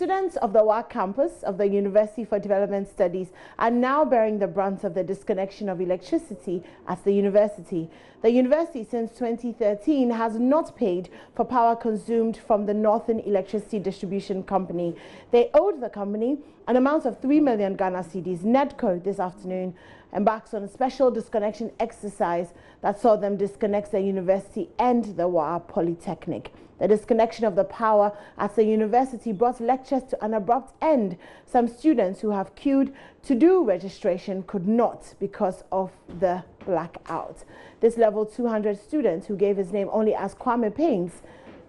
students of the WAC campus of the University for Development Studies are now bearing the brunt of the disconnection of electricity at the university. The university since 2013 has not paid for power consumed from the Northern Electricity Distribution Company. They owed the company an amount of 3 million Ghana cedis. NEDCO this afternoon embarks on a special disconnection exercise that saw them disconnect the university and the Polytechnic. The disconnection of the power at the university brought lectures to an abrupt end. Some students who have queued to do registration could not because of the blackout. This level 200 student, who gave his name only as Kwame,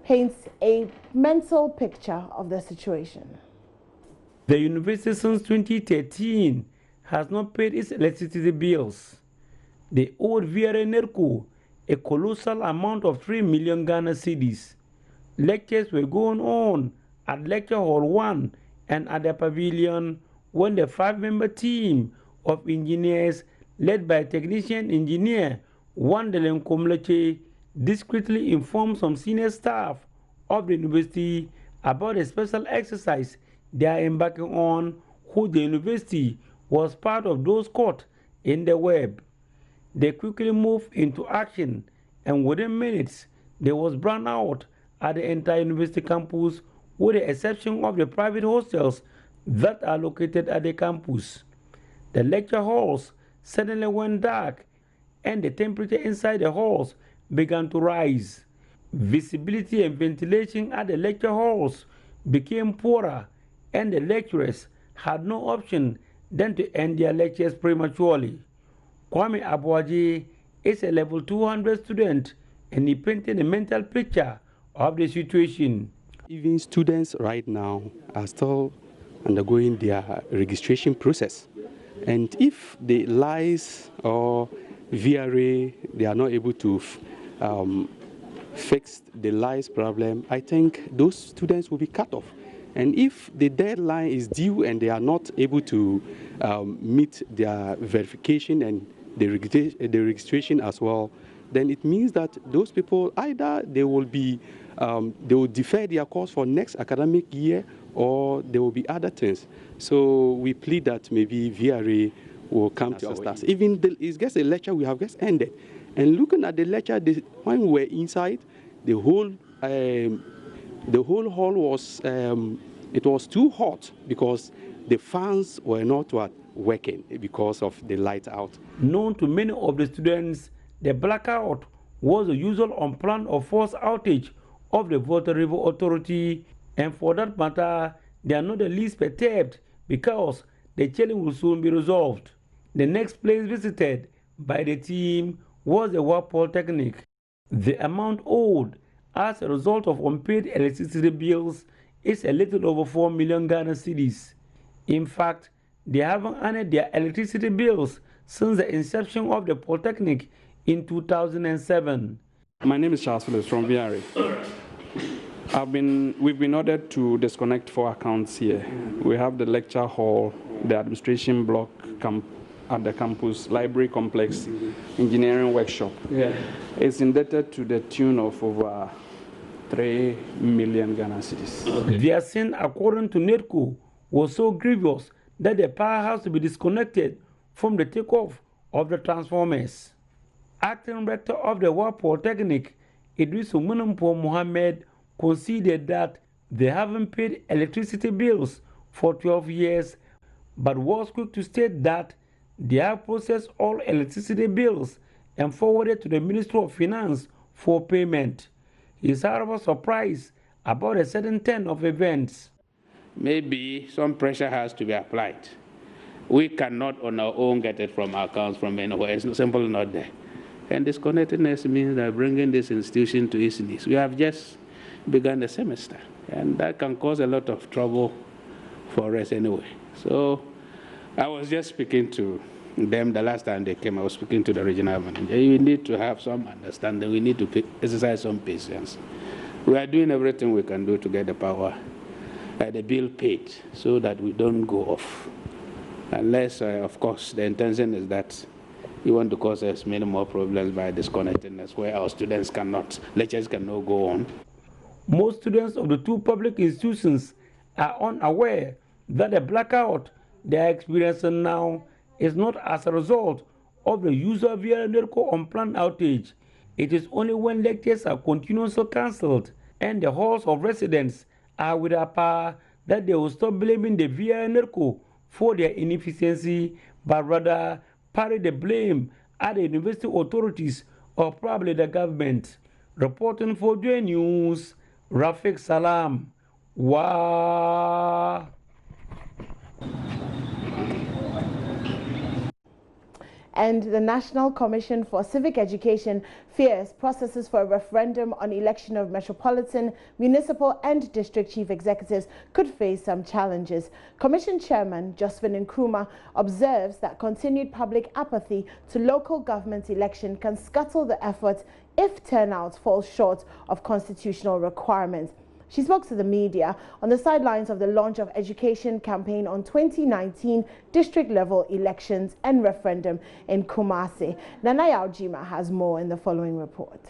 paints a mental picture of the situation. The university since 2013 has not paid its electricity bills. They owed VRA NEDCO a colossal amount of 3 million Ghana cedis. Lectures were going on at Lecture Hall 1 and at the pavilion when the 5-member team of engineers led by technician engineer Wandelen Komleche discreetly informed some senior staff of the university about a special exercise they are embarking on, who the university was part of those caught in the web. They quickly moved into action, and within minutes there was brownout at the entire university campus, with the exception of the private hostels that are located at the campus. The lecture halls suddenly went dark, and the temperature inside the halls began to rise. Visibility and ventilation at the lecture halls became poorer, and the lecturers had no option than to end their lectures prematurely. Kwame Abuaji is a level 200 student, and he painted a mental picture of the situation. Even students right now are still undergoing their registration process. And if the lies or VRA, they are not able to fix the lies problem, I think those students will be cut off. And if the deadline is due and they are not able to meet their verification and the registration as well, then it means that those people either they will defer their course for next academic year, or there will be other things. So we plead that maybe VRA will come to us. Even it's just a lecture we have just ended, and looking at the lecture, when we were inside, the whole hall was it was too hot because the fans were not working because of the light out. Known to many of the students, the blackout was the usual unplanned or forced outage of the Volta River Authority, and for that matter, they are not the least perturbed because the challenge will soon be resolved. The next place visited by the team was the Polytechnic. The amount owed as a result of unpaid electricity bills is a little over 4 million Ghana cedis. In fact, they haven't earned their electricity bills since the inception of the Polytechnic in 2007. My name is Charles Phillips from VRA. We've been ordered to disconnect 4 accounts here. We have the lecture hall, the administration block at the campus, library complex, engineering workshop. It's indebted to the tune of over 3 million Ghana cedis. Their sin, according to NEDCO, was so grievous that the power has to be disconnected from the takeoff of the transformers. Acting rector of the Polytechnic, Idris Munumpo Mohammed, conceded that they haven't paid electricity bills for 12 years, but was quick to state that they have processed all electricity bills and forwarded to the Ministry of Finance for payment. He is, however, surprised about a certain turn of events. Maybe some pressure has to be applied. We cannot on our own get it from our accounts from anywhere. It's simply not there. And disconnectedness means that bringing this institution to its knees. We have just begun the semester, and that can cause a lot of trouble for us anyway. So I was just speaking to them the last time they came. I was speaking to the regional manager. You need to have some understanding. We need to exercise some patience. We are doing everything we can do to get the power, the bill paid, so that we don't go off. Unless, of course, the intention is that you want to cause us many more problems by disconnecting us, where our lectures cannot go on. Most students of the 2 public institutions are unaware that the blackout they are experiencing now is not as a result of the use of VRNERCO unplanned outage. It is only when lectures are continuously cancelled and the halls of residents are without power that they will stop blaming the VRNERCO for their inefficiency, but rather parry the blame at the university authorities or probably the government. Reporting for JoyNews, Rafiq Salam. Wow. And the National Commission for Civic Education fears processes for a referendum on election of metropolitan, municipal and district chief executives could face some challenges. Commission Chairman Josephine Nkrumah observes that continued public apathy to local government election can scuttle the effort if turnout falls short of constitutional requirements. She spoke to the media on the sidelines of the launch of education campaign on 2019 district-level elections and referendum in Kumasi. Nanaya Ojima has more in the following report.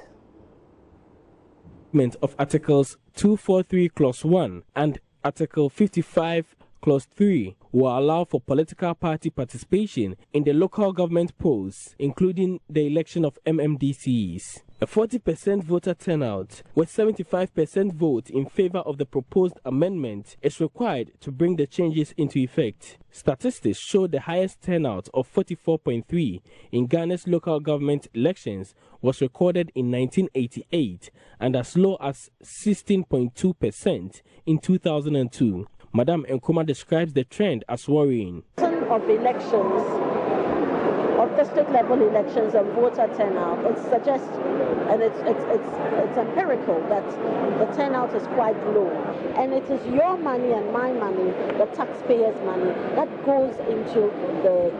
Of Articles 243 Clause 1 and Article 55 Clause 3 will allow for political party participation in the local government polls, including the election of MMDCs. A 40% voter turnout with 75% vote in favor of the proposed amendment is required to bring the changes into effect. Statistics show the highest turnout of 44.3 in Ghana's local government elections was recorded in 1988 and as low as 16.2% in 2002. Madam Nkrumah describes the trend as worrying. Of elections, of district-level elections and voter turnout, it suggests, and it's empirical, that the turnout is quite low. And it is your money and my money, the taxpayers' money, that goes into the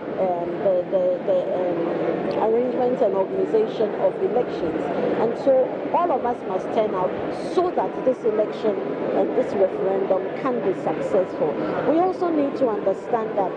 arrangement and organization of elections. And so all of us must turn out so that this election and this referendum can be successful. We also need to understand that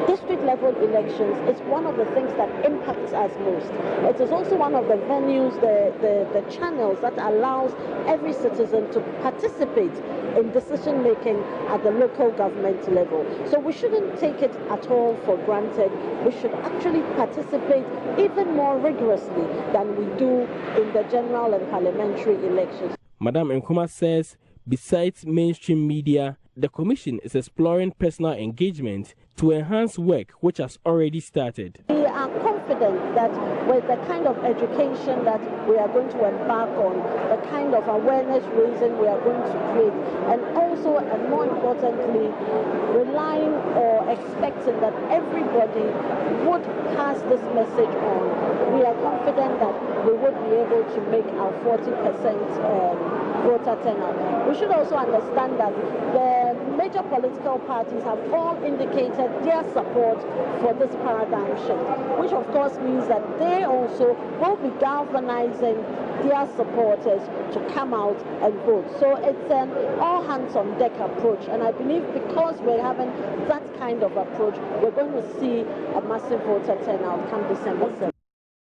district-level elections is one of the things that impacts us most. It is also one of the venues, the channels that allows every citizen to participate in decision-making at the local government level. So we shouldn't take it at all for granted. We should actually participate even more rigorously than we do in the general and parliamentary elections. Madam Nkrumah says, besides mainstream media, the Commission is exploring personal engagement to enhance work which has already started. We are confident that with the kind of education that we are going to embark on, the kind of awareness raising we are going to create, and also, and more importantly, relying or expecting that everybody would pass this message on, we are confident that we would be able to make our 40% voter turnout. We should also understand that the major political parties have all indicated their support for this paradigm shift, which of course means that they also will be galvanizing their supporters to come out and vote. So it's an all-hands-on-deck approach, and I believe because we're having that kind of approach, we're going to see a massive voter turnout come December 7th.